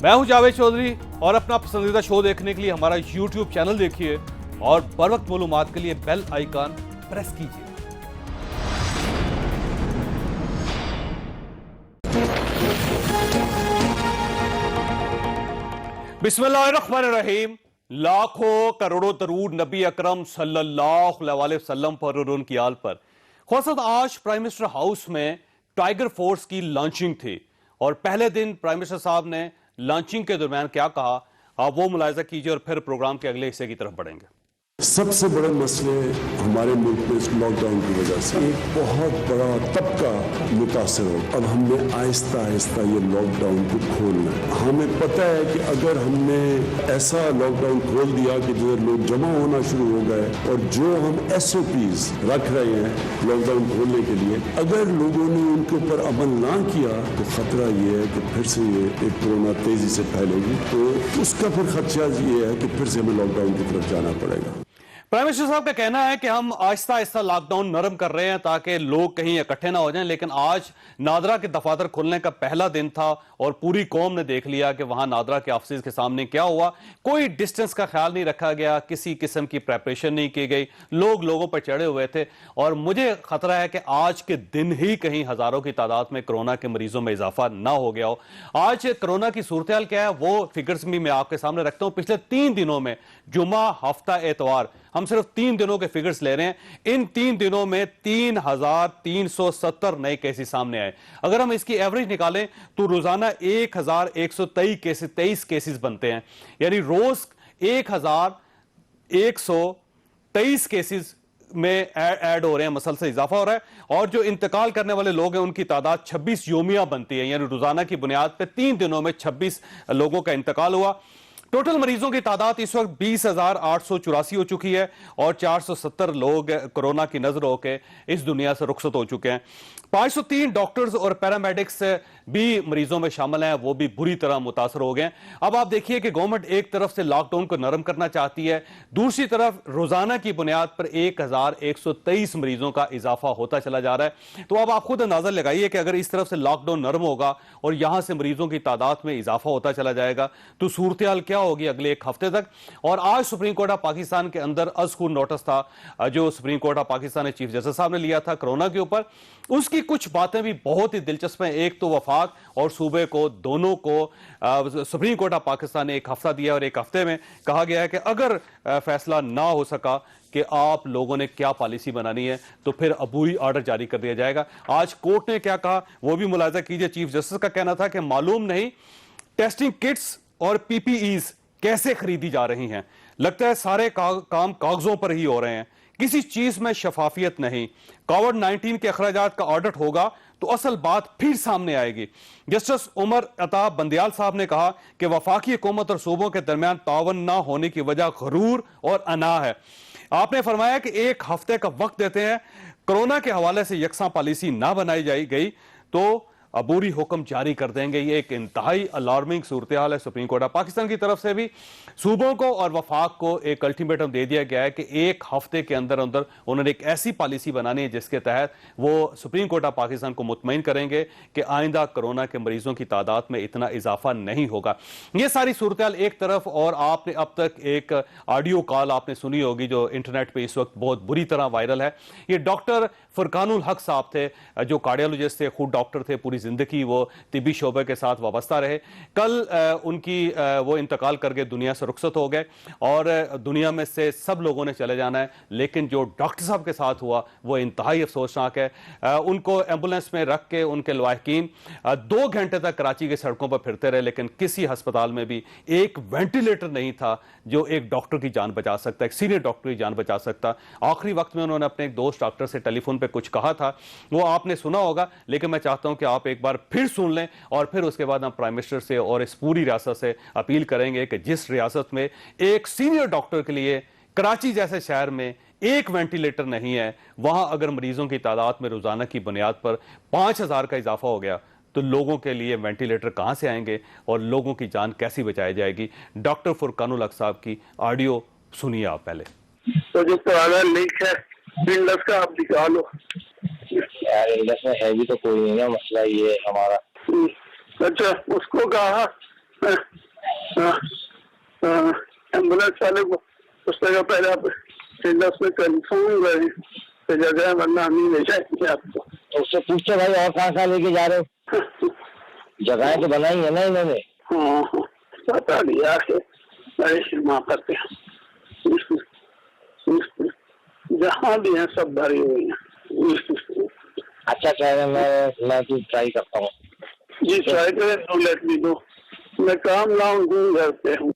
मैं हूं जावेद चौधरी और अपना पसंदीदा शो देखने के लिए हमारा YouTube चैनल देखिए और बर वक्त मालूमात के लिए बेल आइकन प्रेस कीजिए। बिस्मिल्लाहिर्रहमानिर्रहीम। लाखों करोड़ों दरूद नबी अकरम सल्लल्लाहु अलैहि वसल्लम पर और उनकी आल पर। खुसद आज प्राइम मिनिस्टर हाउस में टाइगर फोर्स की लॉन्चिंग थी और पहले दिन प्राइम मिनिस्टर साहब ने लॉन्चिंग के दरमियान क्या कहा, आप वो मुलाहिजा कीजिए और फिर प्रोग्राम के अगले हिस्से की तरफ बढ़ेंगे। सबसे बड़े मसले हमारे मुल्क में इस लॉकडाउन की वजह से एक बहुत बड़ा तबका मुतासर हो। अब हमने आहिस्ता आहिस्ता ये लॉकडाउन को खोलना है। हमें पता है कि अगर हमने ऐसा लॉकडाउन खोल दिया कि जो लोग जमा होना शुरू हो गए और जो हम SOPs रख रहे हैं लॉकडाउन खोलने के लिए, अगर लोगों ने उनके ऊपर अमल ना किया तो खतरा ये है कि फिर से ये एक कोरोना तेजी से फैलेगी। तो उसका फिर खदशा ये है कि फिर से हमें लॉकडाउन की तरफ जाना पड़ेगा। प्राइम मिनिस्टर साहब का कहना है कि हम आहिस्ता आहिस्ता लॉकडाउन नरम कर रहे हैं ताकि लोग कहीं इकट्ठे ना हो जाएं, लेकिन आज नादरा के दफातर खुलने का पहला दिन था और पूरी कौम ने देख लिया कि वहां नादरा के ऑफिस के सामने क्या हुआ। कोई डिस्टेंस का ख्याल नहीं रखा गया, किसी किस्म की प्रेपरेशन नहीं की गई, लोग लोगों पर चढ़े हुए थे और मुझे खतरा है कि आज के दिन ही कहीं हजारों की तादाद में कोरोना के मरीजों में इजाफा ना हो गया हो। आज कोरोना की सूरत हाल क्या है वो फिगर्स भी मैं आपके सामने रखता हूं। पिछले 3 दिनों में जुमा, हफ्ता, एतवार, हम सिर्फ 3 दिनों के फिगर्स ले रहे हैं। इन 3 दिनों में 3,370 नए केसेस सामने आए। अगर हम इसकी एवरेज निकालें तो रोजाना 1,123 केसेस बनते हैं, यानी रोज 1,123 केसेस में ऐड हो रहे हैं, मसलसल इजाफा हो रहा है। और जो इंतकाल करने वाले लोग हैं उनकी तादाद 26 योमिया बनती है, यानी रोजाना की बुनियाद पर 3 दिनों में 26 लोगों का इंतकाल हुआ। टोटल मरीजों की तादाद इस वक्त 20,884 हो चुकी है और 470 लोग कोरोना की नजर होकर इस दुनिया से रुखसत हो चुके हैं। 503 डॉक्टर्स और पैरामेडिक्स भी मरीजों में शामिल हैं, वो भी बुरी तरह मुतासर हो गए। अब आप देखिए कि गवर्नमेंट एक तरफ से लॉकडाउन को नरम करना चाहती है, दूसरी तरफ रोजाना की बुनियाद पर 1,123 मरीजों का इजाफा होता चला जा रहा है। तो अब आप खुद अंदाजा लगाइए कि अगर इस तरफ से लॉकडाउन नरम होगा और यहां से मरीजों की तादाद में इजाफा होता चला जाएगा तो सूरत हाल क्या होगी अगले एक हफ्ते तक। और आज सुप्रीम कोर्ट ऑफ पाकिस्तान के अंदर अज़खुर नोटिस था जो सुप्रीम कोर्ट ऑफ पाकिस्तान ने चीफ जस्टिस साहब ने लिया था कोरोना के ऊपर। उसकी कुछ बातें भी बहुत ही दिलचस्प हैं। एक तो वफाक और सूबे को, दोनों को सुप्रीम कोर्ट ऑफ पाकिस्तान ने एक हफ्ता दिया और एक हफ्ते में कहा गया है कि अगर फैसला ना हो सका कि आप लोगों ने क्या पॉलिसी बनानी है तो फिर अबूरी ऑर्डर जारी कर दिया जाएगा। आज कोर्ट ने क्या कहा वो भी मुलाहिजा कीजिए। चीफ जस्टिस का कहना था कि मालूम नहीं टेस्टिंग किट्स और PPEs कैसे खरीदी जा रही हैं, लगता है सारे काम कागजों पर ही हो रहे हैं, किसी चीज में शफाफियत नहीं। कोविड-19 के अखराजात का ऑडिट होगा तो असल बात फिर सामने आएगी। जस्टिस उमर अता बंदियाल साहब ने कहा कि वफाकी हुकूमत और सूबों के दरमियान तावन ना होने की वजह गरूर और अना है। आपने फरमाया कि एक हफ्ते का वक्त देते हैं, कोरोना के हवाले से यकसा पॉलिसी ना बनाई जाई गई तो अबूरी हुक्म जारी कर देंगे। ये एक इंतहाई अलार्मिंग सूरत हाल है। सुप्रीम कोर्ट ऑफ पाकिस्तान की तरफ से भी सूबों को और वफाक को एक अल्टीमेटम दे दिया गया है कि एक हफ्ते के अंदर अंदर उन्होंने एक ऐसी पॉलिसी बनानी है जिसके तहत वो सुप्रीम कोर्ट ऑफ पाकिस्तान को मुतमईन करेंगे कि आइंदा कोरोना के मरीजों की तादाद में इतना इजाफा नहीं होगा। ये सारी सूरत हाल एक तरफ, और आपने अब तक एक ऑडियो कॉल आपने सुनी होगी जो इंटरनेट पर इस वक्त बहुत बुरी तरह वायरल है। ये डॉक्टर फुरकानुल हक साहब थे जो कार्डियोलॉजिस्ट थे, खुद डॉक्टर थे, पूरी जिंदगी वो तिब्बी शोबे के साथ वाबस्ता रहे। कल उनकी वो इंतकाल करके दुनिया से रुखसत हो गए और दुनिया में से सब लोगों ने चले जाना है, लेकिन जो डॉक्टर साहब के साथ हुआ वो इंतहाई अफसोसनाक है। उनको एम्बुलेंस में रख के उनके लवाहिकीन 2 घंटे तक कराची की सड़कों पर फिरते रहे, लेकिन किसी अस्पताल में भी एक वेंटिलेटर नहीं था जो एक डॉक्टर की जान बचा सकता, एक सीनियर डॉक्टर की जान बचा सकता। आखिरी वक्त में उन्होंने अपने एक दोस्त डॉक्टर से टेलीफोन पे कुछ कहा था, वो आपने सुना होगा, लेकिन मैं चाहता हूं कि आप एक बार फिर सुन लें और फिर उसके बाद हम प्राइम मिनिस्टर से और इस पूरी रियासत से अपील करेंगे कि जिस रियासत में एक सीनियर डॉक्टर के लिए कराची जैसे शहर में एक वेंटिलेटर नहीं है, वहां अगर मरीजों की तादाद में रोजाना की बुनियाद पर 5,000 का इजाफा हो गया तो लोगों के लिए वेंटिलेटर कहां से आएंगे और लोगों की जान कैसी बचाई जाएगी। डॉक्टर फुरकानुल हक साहब की ऑडियो सुनिए आप पहले। तो जो पुराना लिंक है विंडोज का आप निकालो यार, इंडस में है भी तो कोई नहीं ना, मसला ये है हमारा। अच्छा, उसको कहा एम्बुलेंस वाले को उस जगह पहले आप इंडस में कंफर्म करें तो जगह, वरना हम नहीं ले जाएंगे आपको। तो उससे पूछते भाई और कहाँ लेके जा रहे हो? जगहें तो बनाई है ना इन्होंने। हाँ पता नहीं यार, बड़े माँ करते जहाँ भी है सब भरी हुई है। अच्छा क्या मैं तो ट्राई करता हूँ। जी ट्राई करें, 2 लेट भी दो, मैं काम लाऊं घर पे हूँ।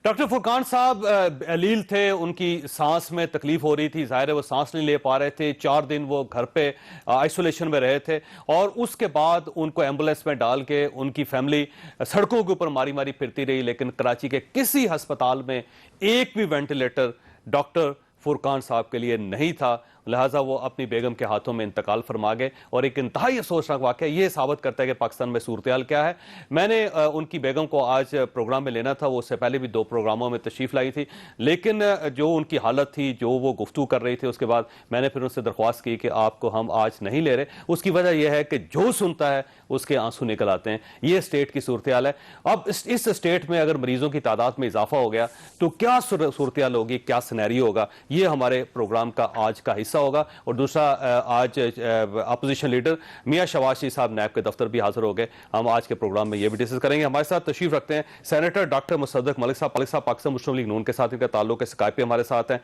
डॉक्टर फुरकान साहब अलील थे, उनकी सांस में तकलीफ हो रही थी, जाहिर है वो सांस नहीं ले पा रहे थे। 4 दिन वो घर पे आइसोलेशन में रहे थे और उसके बाद उनको एम्बुलेंस में डाल के उनकी फैमिली सड़कों के ऊपर मारी मारी फिरती रही, लेकिन कराची के किसी अस्पताल में एक भी वेंटिलेटर डॉक्टर फुरकान साहब के लिए नहीं था। लिहाजा वो अपनी बेगम के हाथों में इंतकाल फरमा गए और एक इंतहाई अफसोसनाक वाक़या ये साबित करता है कि पाकिस्तान में सूरत-ए-हाल क्या है। मैंने उनकी बेगम को आज प्रोग्राम में लेना था, वो उससे पहले भी 2 प्रोग्रामों में तशरीफ़ लाई थी, लेकिन जो उनकी हालत थी, जो वो गुफ्तगू कर रही थी, उसके बाद मैंने फिर उनसे दरख्वास्त की कि आपको हम आज नहीं ले रहे। उसकी वजह यह है कि जो सुनता है उसके आंसू निकल आते हैं। ये स्टेट की सूरत-ए-हाल है। अब इस स्टेट में अगर मरीजों की तादाद में इजाफा हो गया तो क्या सूरत-ए-हाल होगी, क्या सिनेरियो होगा, ये हमारे प्रोग्राम का आज का हिस्सा होगा। और दूसरा, आज अपोजिशन लीडर मियां शहबाज शरीफ साहब नैब के दफ्तर भी हाजिर हो गए। हम आज के प्रोग्राम में ये भी डिस्कस करेंगे। हमारे साथ तशरीफ रखते हैं सेनेटर डॉक्टर मुसद्दक मलिक साहब पाकिस्तान मुस्लिम लीग नून के साथ इनका ताल्लुक है, स्काइप पे हमारे साथ हैं।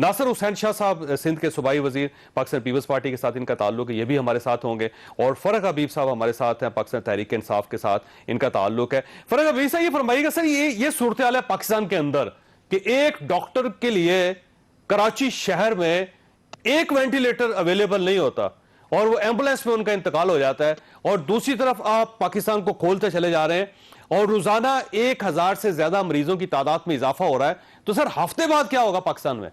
नासिर हुसैन शाह साहब सिंध के सूबाई वजीर पाकिस्तान पीपल्स पार्टी के साथ इनका ताल्लुक है, ये भी हमारे साथ होंगे। और फरक हबीब साहब हमारे साथ हैं, पाकिस्तान तहरीक इंसाफ के साथ इनका ताल्लुक है। फरक हबीब साहब, ये फरमाइएगा सर, ये सूरत हाल है पाकिस्तान के अंदर कि एक डॉक्टर के लिए कराची शहर में एक वेंटिलेटर अवेलेबल नहीं होता और वो एम्बुलेंस में उनका इंतकाल हो जाता है, और दूसरी तरफ आप पाकिस्तान को खोलते चले जा रहे हैं और रोजाना 1000 से ज्यादा मरीजों की तादाद में इजाफा हो रहा है। तो सर हफ्ते बाद क्या होगा पाकिस्तान में?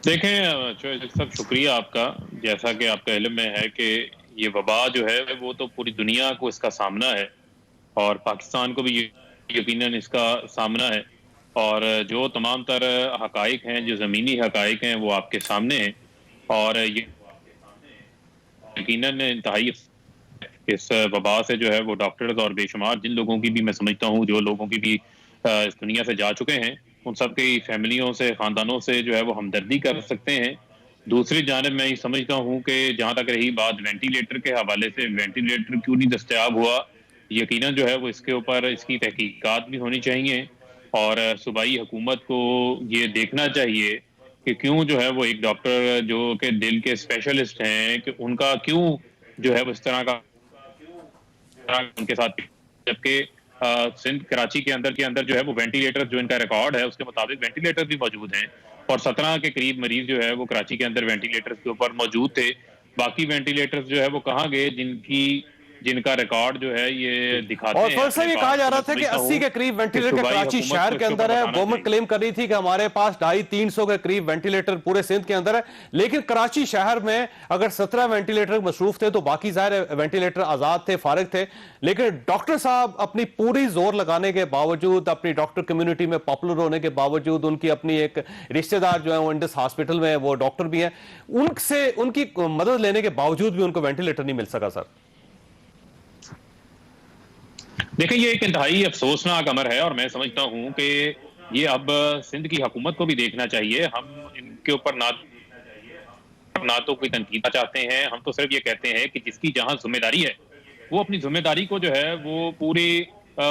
देखें सब शुक्रिया आपका। जैसा कि आपका इल्म में है कि ये वबा जो है वो तो पूरी दुनिया को इसका सामना है और पाकिस्तान को भी यकीनन इसका सामना है, और जो तमाम तर हकाइक हैं, जो ज़मीनी हकाइक हैं, वो आपके सामने हैं। और ये यकीनन इंतहाई इस वबा से जो है वो डॉक्टर्स और बेशुमार जिन लोगों की भी मैं समझता हूँ, जो लोगों की भी इस दुनिया से जा चुके हैं, उन सब की फैमिलियों से, ख़ानदानों से जो है वो हमदर्दी कर सकते हैं। दूसरी जानिब मैं ये समझता हूँ कि जहाँ तक रही बात वेंटिलेटर के हवाले से, वेंटिलेटर क्यों नहीं दस्तयाब हुआ, यकीनन जो है वो इसके ऊपर इसकी तहकीकात भी होनी चाहिए और सूबाई हुकूमत को ये देखना चाहिए कि क्यों जो है वो एक डॉक्टर जो कि दिल के स्पेशलिस्ट हैं कि उनका क्यों जो है वो इस तरह का उनके साथ, जबकि सिंध कराची के अंदर जो है वो वेंटिलेटर, जो इनका रिकॉर्ड है उसके मुताबिक वेंटिलेटर भी मौजूद हैं और 17 के करीब मरीज जो है वो कराची के अंदर वेंटिलेटर के ऊपर मौजूद थे। बाकी वेंटिलेटर्स जो है वो कहाँ गए जिनका रिकॉर्ड जो है ये दिखाते हैं। और फर्स्ट ये कहा जा रहा था कि 80 के करीब वेंटिलेटर कराची शहर के अंदर है। गवर्नमेंट क्लेम कर रही थी कि हमारे पास 250-300 के करीब वेंटिलेटर पूरे सिंध के अंदर है, लेकिन कराची शहर में अगर 17 वेंटिलेटर मसरूफ थे तो बाकी ज़ाहिर वेंटिलेटर आजाद थे, फारिग थे। लेकिन डॉक्टर साहब अपनी पूरी जोर लगाने के बावजूद, अपनी डॉक्टर कम्युनिटी में पॉपुलर होने के बावजूद, उनकी अपनी एक रिश्तेदार जो है वो इंडस हॉस्पिटल में वो डॉक्टर भी हैं, उनसे उनकी मदद लेने के बावजूद भी उनको वेंटिलेटर नहीं मिल सका। सर देखिए, ये एक इंतहाई अफसोसनाक अमर है और मैं समझता हूँ कि ये अब सिंध की हुकूमत को भी देखना चाहिए। हम इनके ऊपर ना तो कोई तनकीद चाहते हैं, हम तो सिर्फ ये कहते हैं कि जिसकी जहाँ जिम्मेदारी है वो अपनी जिम्मेदारी को जो है वो पूरी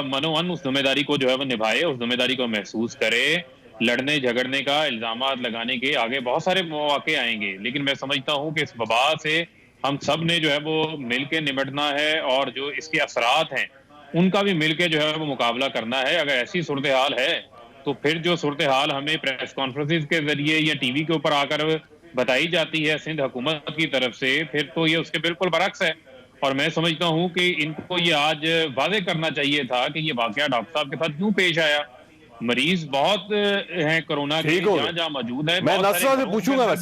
मनोअन उस जिम्मेदारी को जो है वो निभाए, उस जिम्मेदारी को महसूस करे। लड़ने झगड़ने का, इल्जामात लगाने के आगे बहुत सारे मौके आएंगे, लेकिन मैं समझता हूँ कि इस वबा से हम सब ने जो है वो मिल के निपटना है और जो इसके असरात हैं उनका भी मिलकर जो है वो मुकाबला करना है। अगर ऐसी सूरत हाल है तो फिर जो सूरत हाल हमें प्रेस कॉन्फ्रेंस के जरिए या टीवी के ऊपर आकर बताई जाती है सिंध हुकूमत की तरफ से, फिर तो ये उसके बिल्कुल बरक्स है। और मैं समझता हूँ कि इनको ये आज वादे करना चाहिए था कि ये वाकया डॉक्टर साहब के साथ क्यों पेश आया। मरीज बहुत हैं कोरोना के जहाँ मौजूद है, पूछूंगा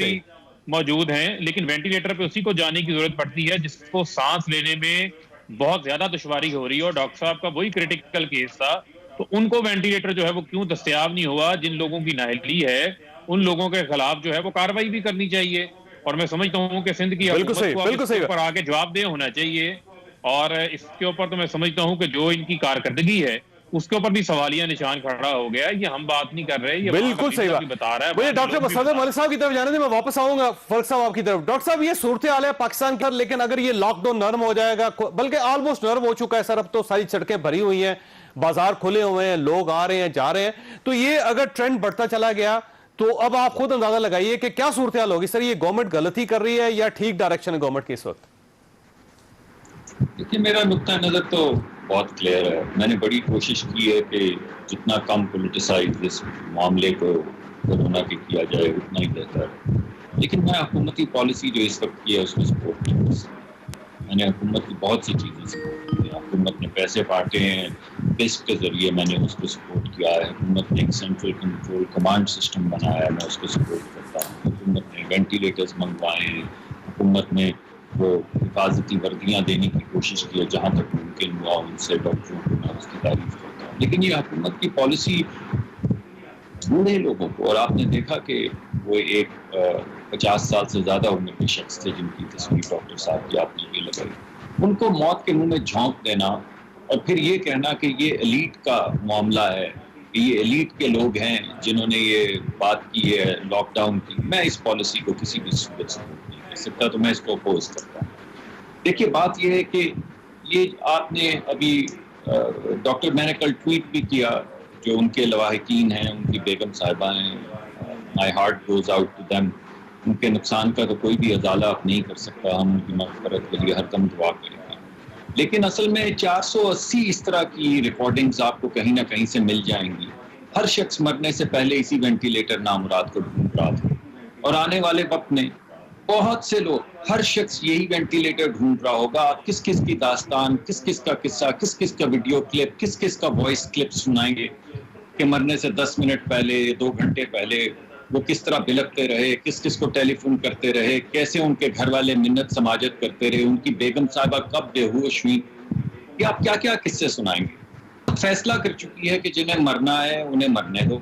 मौजूद हैं, लेकिन वेंटिलेटर पे उसी को जाने की जरूरत पड़ती है जिसको सांस लेने में बहुत ज्यादा दुश्वारी हो रही है। और डॉक्टर साहब का वही क्रिटिकल केस था, तो उनको वेंटिलेटर जो है वो क्यों दस्तयाब नहीं हुआ। जिन लोगों की नाअहली है उन लोगों के खिलाफ जो है वो कार्रवाई भी करनी चाहिए। और मैं समझता हूँ कि सिंध की हुकूमत को ऊपर आके जवाबदेह होना चाहिए और इसके ऊपर तो मैं समझता हूं कि जो इनकी कारकर्दगी है उसके ऊपर भी सवालिया निशान खड़ा हो गया है। ये हम बात नहीं कर रहे, ये बिल्कुल सही बात बता रहा है। मुझे डॉक्टर मसद मलिक साहब की तरफ जाने दें, मैं वापस आऊंगा फर्क साहब आपकी तरफ। डॉक्टर साहब, ये सूरत हाल है पाकिस्तान की, लेकिन अगर ये लॉकडाउन नरम हो जाएगा, बल्कि ऑलमोस्ट नरम हो चुका है सर, अब तो सारी सड़कें भरी हुई हैं, बाजार खुले हुए हैं, लोग आ रहे हैं जा रहे हैं, तो ये अगर ट्रेंड बढ़ता चला गया तो अब आप खुद अंदाजा लगाइए कि क्या सूरत हाल होगी सर। ये गवर्नमेंट गलती कर रही है या ठीक डायरेक्शन है गवर्नमेंट की इस वक्त? देखिए, मेरा नुक्ता नज़र तो बहुत क्लियर है। मैंने बड़ी कोशिश की है कि जितना कम पोलिटिसाइज इस मामले को कोरोना के किया जाए उतना ही बेहतर है, लेकिन मैं हुकूमती पॉलिसी जो इस वक्त की है उसमें सपोर्ट नहीं कर सकता। मैंने हुकूमत की बहुत सी चीज़ें सपोर्ट की हैं। हुकूमत ने पैसे बांटे हैं, किस्त के ज़रिए मैंने उसको सपोर्ट किया है। हुकूमत ने एक सेंट्रल कंट्रोल कमांड सिस्टम बनाया है, मैं उसको सपोर्ट करता हूँ। हुकूमत ने वेंटिलेटर्स मंगवाए हैं, हुकूमत ने वो हिफाजती वर्दियाँ देने की कोशिश की है जहाँ तक मुमकिन हुआ, उनसे डॉक्टरों को मैं उसकी तारीफ करता हूँ। लेकिन ये हुकूमत की पॉलिसी बूढ़े लोगों को, और आपने देखा कि वो एक 50 साल से ज़्यादा उम्र के शख्स थे जिनकी तस्वीर डॉक्टर साहब की आपने ये लगाई, उनको मौत के मुंह में झोंक देना और फिर ये कहना कि ये एलीट का मामला है, ये एलीट के लोग हैं जिन्होंने ये बात की है लॉकडाउन की। मैं इस पॉलिसी को किसी भी सूरत से नहीं कर सकता, तो मैं इसको अपोज करता हूँ। देखिए, बात ये है कि ये आपने अभी डॉक्टर, मैंने कल ट्वीट भी किया, जो उनके लवाहिकीन हैं, उनकी बेगम साहिबा हैं, my heart goes out to them. उनके नुकसान का तो कोई भी अजाला आप नहीं कर सकता, हम उनकी मग़फ़िरत के लिए हर दम दुआ करेंगे। लेकिन असल में 480 इस तरह की रिकॉर्डिंग्स आपको कहीं ना कहीं से मिल जाएंगी। हर शख्स मरने से पहले इसी वेंटिलेटर नामुराद को ढूंढ रहा था, और आने वाले वक्त में बहुत से लोग, हर शख्स यही वेंटिलेटर ढूंढ रहा होगा। आप किस किस की दास्तान, किस किस का किस्सा, किस किस का वीडियो क्लिप, किस किस का वॉइस क्लिप सुनाएंगे कि मरने से 10 मिनट पहले, 2 घंटे पहले वो किस तरह बिलखते रहे, किस किस को टेलीफोन करते रहे, कैसे उनके घर वाले मिन्नत समाजत करते रहे, उनकी बेगम साहिबा कब बेहोश हुई। ये आप क्या क्या किस्से सुनाएंगे। फैसला कर चुकी है कि जिन्हें मरना है उन्हें मरने दो,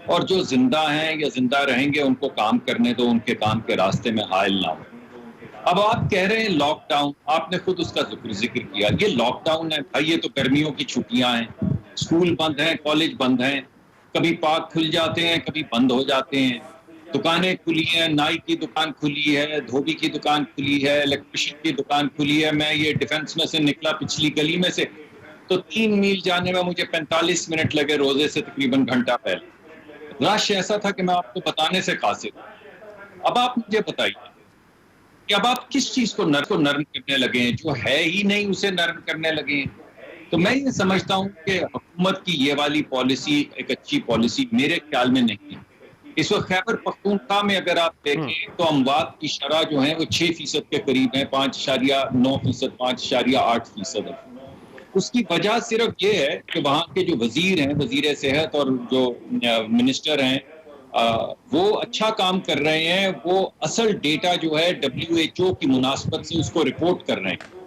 और जो जिंदा हैं या जिंदा रहेंगे उनको काम करने दो, उनके काम के रास्ते में हायल ना हो। अब आप कह रहे हैं लॉकडाउन, आपने खुद उसका जिक्र किया। ये लॉकडाउन है भाई, ये तो गर्मियों की छुट्टियां हैं, स्कूल बंद हैं, कॉलेज बंद हैं, कभी पार्क खुल जाते हैं, कभी बंद हो जाते हैं, दुकानें खुली हैं, नाई की दुकान खुली है, धोबी की दुकान खुली है, इलेक्ट्रिशियन की दुकान खुली है। मैं ये डिफेंस में से निकला पिछली गली में से, तो 3 मील जाने में मुझे 45 मिनट लगे, रोजे से तकरीबन घंटा पहले। रश ऐसा था कि मैं आपको बताने से कासिर। अब आप मुझे बताइए कि अब आप किस चीज को नर्म करने लगे हैं, जो है ही नहीं उसे नर्म करने लगे हैं। तो मैं ये समझता हूँ कि हुकूमत की ये वाली पॉलिसी एक अच्छी पॉलिसी मेरे ख्याल में नहीं है। इस वक्त खैबर पख्तूनख्वा में अगर आप देखें तो अमवात की शरह जो है वो 6% के करीब है, 5.9%, 5.8% है। उसकी वजह सिर्फ ये है कि वहाँ के जो वजीर हैं, वजीर सेहत और जो मिनिस्टर हैं, वो अच्छा काम कर रहे हैं। वो असल डेटा जो है WHO की मुनासबत से उसको रिपोर्ट कर रहे हैं।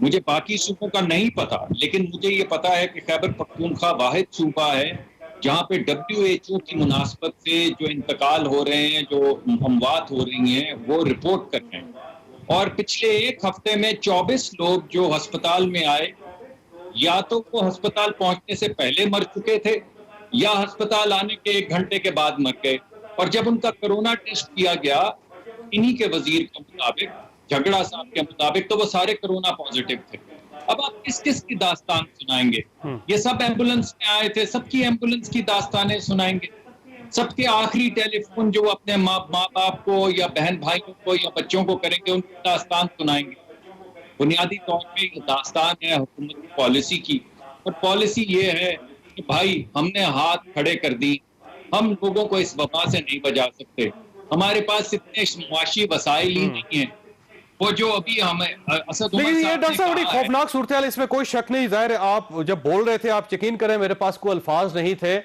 मुझे बाकी सूबों का नहीं पता, लेकिन मुझे ये पता है कि खैबर पख्तूनख्वा वाहिद सूबा है जहाँ पे WHO की मुनासबत से जो इंतकाल हो रहे हैं, जो अमवात हो रही हैं, वो रिपोर्ट कर रहे हैं। और पिछले 1 हफ्ते में 24 लोग जो अस्पताल में आए, या तो वो अस्पताल पहुंचने से पहले मर चुके थे या अस्पताल आने के 1 घंटे के बाद मर गए। और जब उनका कोरोना टेस्ट किया गया इन्हीं के वजीर के मुताबिक, झगड़ा साहब के मुताबिक, तो वो सारे कोरोना पॉजिटिव थे। अब आप किस किस की दास्तान सुनाएंगे? ये सब एम्बुलेंस में आए थे, सबकी एम्बुलेंस की दास्तानें सुनाएंगे। सबके आखिरी टेलीफोन जो अपने माँ बाप को या बहन भाइयों को या बच्चों को करेंगे, उनकी दास्तान सुनाएंगे। बुनियादी तौर पे ये दास्तान है हुकूमत की पॉलिसी की, और पॉलिसी ये है कि भाई हमने हाथ खड़े कर दी, हम लोगों को इस वबा से नहीं बचा सकते, हमारे पास इतने मुआशी वसाइल ही नहीं है। वो जो अभी हमें लेकिन ये डॉक्टर साहब बड़ी खौफनाक सूरत हाल, इसमें कोई शक नहीं। जाहिर है आप जब बोल रहे थे, आप यकीन करें मेरे पास कोई अल्फाज नहीं थे।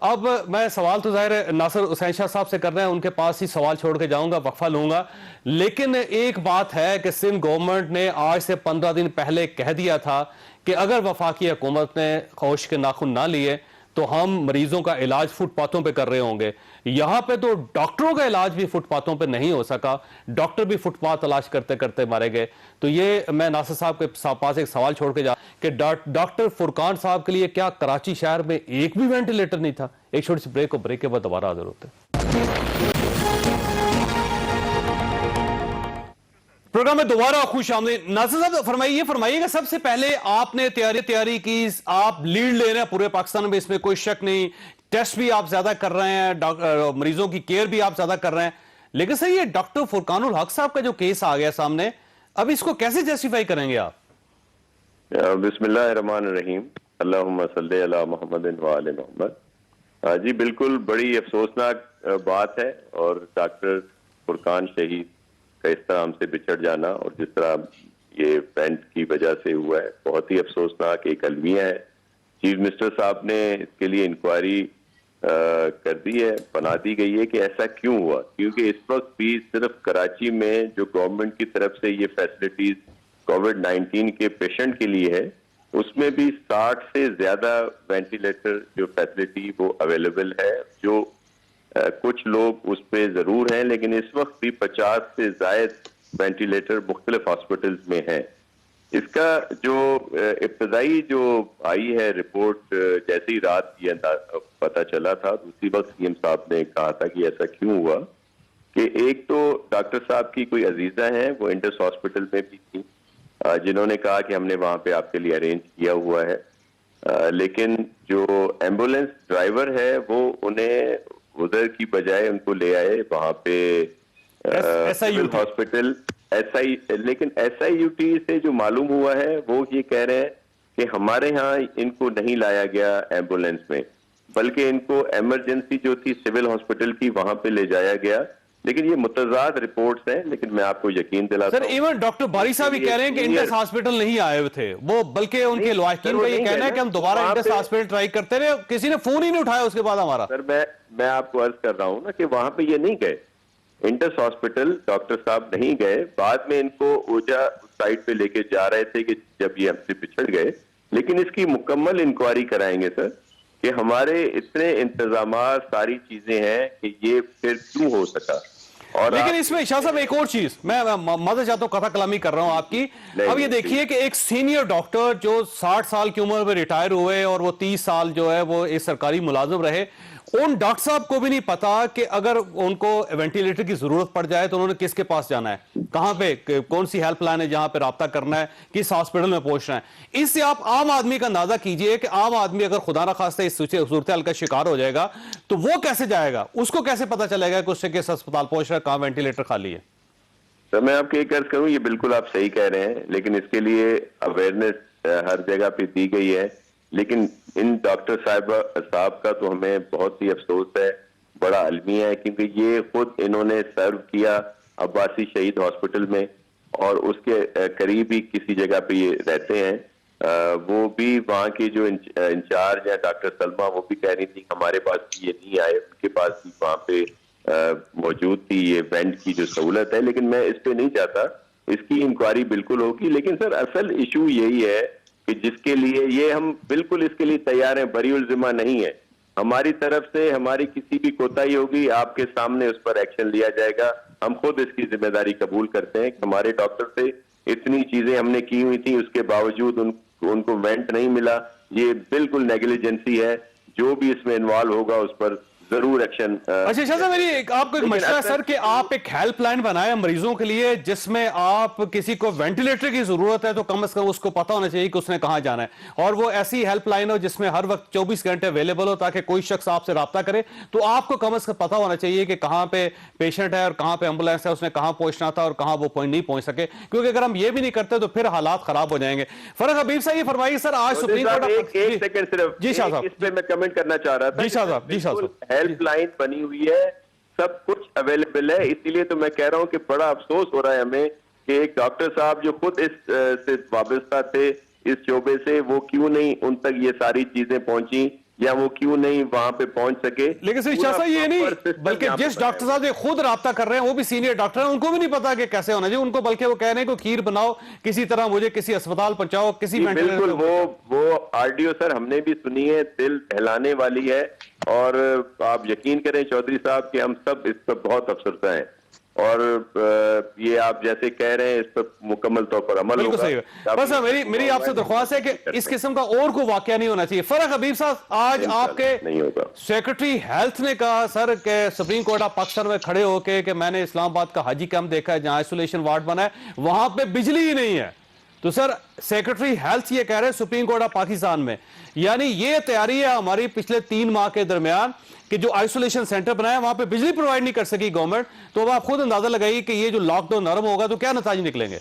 अब मैं सवाल तो जाहिर है नासिर हुसैन शाह साहब से कर रहे हैं, उनके पास ही सवाल छोड़ के जाऊंगा, वक्फा लूंगा। लेकिन एक बात है कि सिंध गवर्नमेंट ने आज से 15 दिन पहले कह दिया था कि अगर वफाकी हुकूमत ने खौश के नाखुन ना लिए तो हम मरीजों का इलाज फुटपाथों पे कर रहे होंगे। यहां पे तो डॉक्टरों का इलाज भी फुटपाथों पे नहीं हो सका, डॉक्टर भी फुटपाथ तलाश करते करते मारे गए। तो ये मैं नासिर साहब के पास एक सवाल छोड़ के जा कि डॉक्टर फुरकान साहब के लिए क्या कराची शहर में एक भी वेंटिलेटर नहीं था? एक छोटी सी ब्रेक, और ब्रेक के बाद दोबारा हाजिर होते हैं। प्रोग्राम में दोबारा खुश आमदीद। नासिर साहब फरमाइएगा, सबसे पहले आपने तैयारी की, आप लीड ले रहे हैं पूरे पाकिस्तान में, इसमें कोई शक नहीं। टेस्ट भी आप ज्यादा कर रहे हैं, मरीजों की केयर भी आप ज्यादा कर रहे हैं, लेकिन सर ये डॉक्टर फुरकानुल हक साहब का जो केस आ गया सामने, अब इसको कैसे जस्टिफाई करेंगे आप? बिस्मिल्लाहिर्रहमानिर्रहीम, अल्लाहुम्मा सल्ली अला मुहम्मदिन व आले मुहम्मद। जी बिल्कुल, बड़ी अफसोसनाक बात है, और डॉक्टर फुरकान शहीद का इस तरह हमसे बिछड़ जाना और जिस तरह ये वेंट की वजह से हुआ है, बहुत ही अफसोसनाक एक अलमिया है। चीफ मिनिस्टर साहब ने इसके लिए इंक्वायरी कर दी है, बना दी गई है कि ऐसा क्यों हुआ, क्योंकि इस वक्त भी सिर्फ कराची में जो गवर्नमेंट की तरफ से ये फैसिलिटीज कोविड-19 के पेशेंट के लिए है, उसमें भी 60 से ज्यादा वेंटिलेटर जो फैसिलिटी वो अवेलेबल है। जो कुछ लोग उस पर जरूर हैं, लेकिन इस वक्त भी 50 से जायद वेंटिलेटर मुख्तलिफ हॉस्पिटल्स में हैं। इसका जो इब्तदाई जो आई है रिपोर्ट, जैसे ही रात ये पता चला था, दूसरी वक्त सीएम साहब ने कहा था कि ऐसा क्यों हुआ, कि एक तो डॉक्टर साहब की कोई अजीजा हैं, वो इंडस हॉस्पिटल में भी थी, जिन्होंने कहा कि हमने वहां पे आपके लिए अरेंज किया हुआ है, लेकिन जो एम्बुलेंस ड्राइवर है वो उन्हें उधर की बजाय उनको ले आए वहां पे सिविल हॉस्पिटल लेकिन SIUT से जो मालूम हुआ है वो ये कह रहे हैं कि हमारे यहाँ इनको नहीं लाया गया एम्बुलेंस में, बल्कि इनको इमरजेंसी जो थी सिविल हॉस्पिटल की वहां पे ले जाया गया। लेकिन ये मुतज़ाद रिपोर्ट्स हैं, लेकिन मैं आपको यकीन दिलाता हूं, सर इवन डॉक्टर बारी साहब भी कह रहे हैं कि इंडस हॉस्पिटल नहीं आए हुए थे वो, बल्कि उनके लॉयकीन का ये कहना है कि हम दोबारा इंडस हॉस्पिटल ट्राई करते रहे, किसी ने फोन ही नहीं उठाया उसके बाद हमारा। सर मैं आपको अर्ज कर रहा हूं ना कि वहां पे ये नहीं गए, इंडस हॉस्पिटल डॉक्टर साहब नहीं गए, बाद में इनको ओजा साइड पे लेके जा रहे थे कि जब ये हमसे पिछड़ गए। लेकिन इसकी मुकम्मल इंक्वायरी कराएंगे सर, कि हमारे इतने इंतजामात सारी चीजें हैं कि ये फिर क्यों हो सका। और लेकिन इसमें शाह साहब एक और चीज मैं मदद चाहता हूं, कथा कलामी कर रहा हूं आपकी। अब ये देखिए कि एक सीनियर डॉक्टर जो 60 साल की उम्र में रिटायर हुए और वो 30 साल जो है वो एक सरकारी मुलाजिम रहे, उन डॉक्टर साहब को भी नहीं पता कि अगर उनको वेंटिलेटर की जरूरत पड़ जाए तो उन्होंने किसके पास जाना है, कहां पे कौन सी हेल्पलाइन है जहां पे राब्ता करना है, किस हॉस्पिटल में पहुंचना है। इससे आप आम आदमी का अंदाजा कीजिए कि आम आदमी अगर खुदा ना खास्ता इस सूरत-ए-हाल का शिकार हो जाएगा तो वो कैसे जाएगा, उसको कैसे पता चलेगा कि उससे किस अस्पताल पहुंच रहा है, कहां वेंटिलेटर खाली है। सर मैं आपको एक अर्ज करूं, ये बिल्कुल आप सही कह रहे हैं, लेकिन इसके लिए अवेयरनेस हर जगह पे दी गई है। लेकिन इन डॉक्टर साहब का तो हमें बहुत ही अफसोस है, बड़ा अलमिया है, क्योंकि ये खुद इन्होंने सर्व किया अब्बासी शहीद हॉस्पिटल में, और उसके करीब ही किसी जगह पे ये रहते हैं। वो भी वहाँ की जो इंचार्ज है डॉक्टर सलमा, वो भी कह रही थी हमारे पास ये नहीं आए, उनके पास भी वहाँ पे मौजूद थी ये वेंट की जो सहूलत है। लेकिन मैं इस पे नहीं चाहता, इसकी इंक्वायरी बिल्कुल होगी। लेकिन सर असल इशू यही है कि जिसके लिए ये हम बिल्कुल इसके लिए तैयार हैं, बरीउल जिम्मा नहीं है हमारी तरफ से। हमारी किसी भी कोताही होगी आपके सामने उस पर एक्शन लिया जाएगा। हम खुद इसकी जिम्मेदारी कबूल करते हैं कि हमारे डॉक्टर से इतनी चीजें हमने की हुई थी, उसके बावजूद उनको वेंट नहीं मिला। ये बिल्कुल नेग्लिजेंसी है, जो भी इसमें इन्वॉल्व होगा उस पर जरूर एक्शन। अच्छा शाह साहब, मेरी आपको एक मशवरा है सर कि आप एक हेल्पलाइन बनाए मरीजों के लिए, जिसमें आप किसी को वेंटिलेटर की जरूरत है तो कम से कम उसको पता होना चाहिए कि उसने कहां जाना है, और वो ऐसी हेल्पलाइन हो जिसमें हर वक्त 24 घंटे अवेलेबल हो, ताकि कोई शख्स आपसे राब्ता करे तो आपको कम से कम पता होना चाहिए कि कहां पे पेशेंट है और कहां पे एम्बुलेंस है, उसने कहां पहुंचना था और कहां वो पॉइंट नहीं पहुंच सके। क्योंकि अगर हम ये भी नहीं करते तो फिर हालात खराब हो जाएंगे। फरक हबीब साहब ये फरमाइए सर, आज सुप्रीम कोर्ट एक सेकंड सिर्फ जी शाह साहब, इस पे मैं कमेंट करना चाह रहा था। जी शाह साहब, जी शाह साहब, हेल्पलाइन बनी हुई है, सब कुछ अवेलेबल है। इसीलिए तो मैं कह रहा हूं कि बड़ा अफसोस हो रहा है हमें कि एक डॉक्टर साहब जो खुद इस से वाबस्ता थे, इस शोबे से, वो क्यों नहीं उन तक ये सारी चीजें पहुंची। या वो क्यों नहीं वहां पे पहुंच सके। लेकिन सर शाह साहब ये नहीं, बल्कि जिस डॉक्टर साहब ये खुद राब्ता कर रहे हैं वो भी सीनियर डॉक्टर हैं, उनको भी नहीं पता कि कैसे होना चाहिए उनको, बल्कि वो कह रहे हैं कि खीर बनाओ किसी तरह, मुझे किसी अस्पताल पहुंचाओ, किसी बिल्कुल वो आरडीओ सर हमने भी सुनी है, दिल दहलाने वाली है। और आप यकीन करें चौधरी साहब कि हम सब इस पर बहुत अफसरदा हैं, और ये आप जैसे कह रहे हैं इस पर मुकम्मल तौर पर अमल होगा। सही है। बस मेरी आपसे दरख्वास्त है कि इस किस्म का और कोई वाकया नहीं होना चाहिए। फरक हबीब साहब, आज आपके नहीं होगा। सेक्रेटरी हेल्थ ने कहा सर कि सुप्रीम कोर्ट ऑफ पाकिस्तान में खड़े होके कि मैंने इस्लामाबाद का हाजी कैंप देखा है जहां आइसोलेशन वार्ड बना है, वहां पे बिजली ही नहीं है। तो सर सेक्रेटरी हेल्थ ये कह रहे हैं सुप्रीम कोर्ट ऑफ पाकिस्तान में, यानी ये तैयारी है हमारी पिछले 3 माह के दरमियान कि जो आइसोलेशन सेंटर बनाया वहां पे बिजली प्रोवाइड नहीं कर सकी गवर्नमेंट, तो अब आप खुद अंदाजा लगाइए कि ये जो लॉकडाउन नरम होगा तो क्या नतीजे निकलेंगे।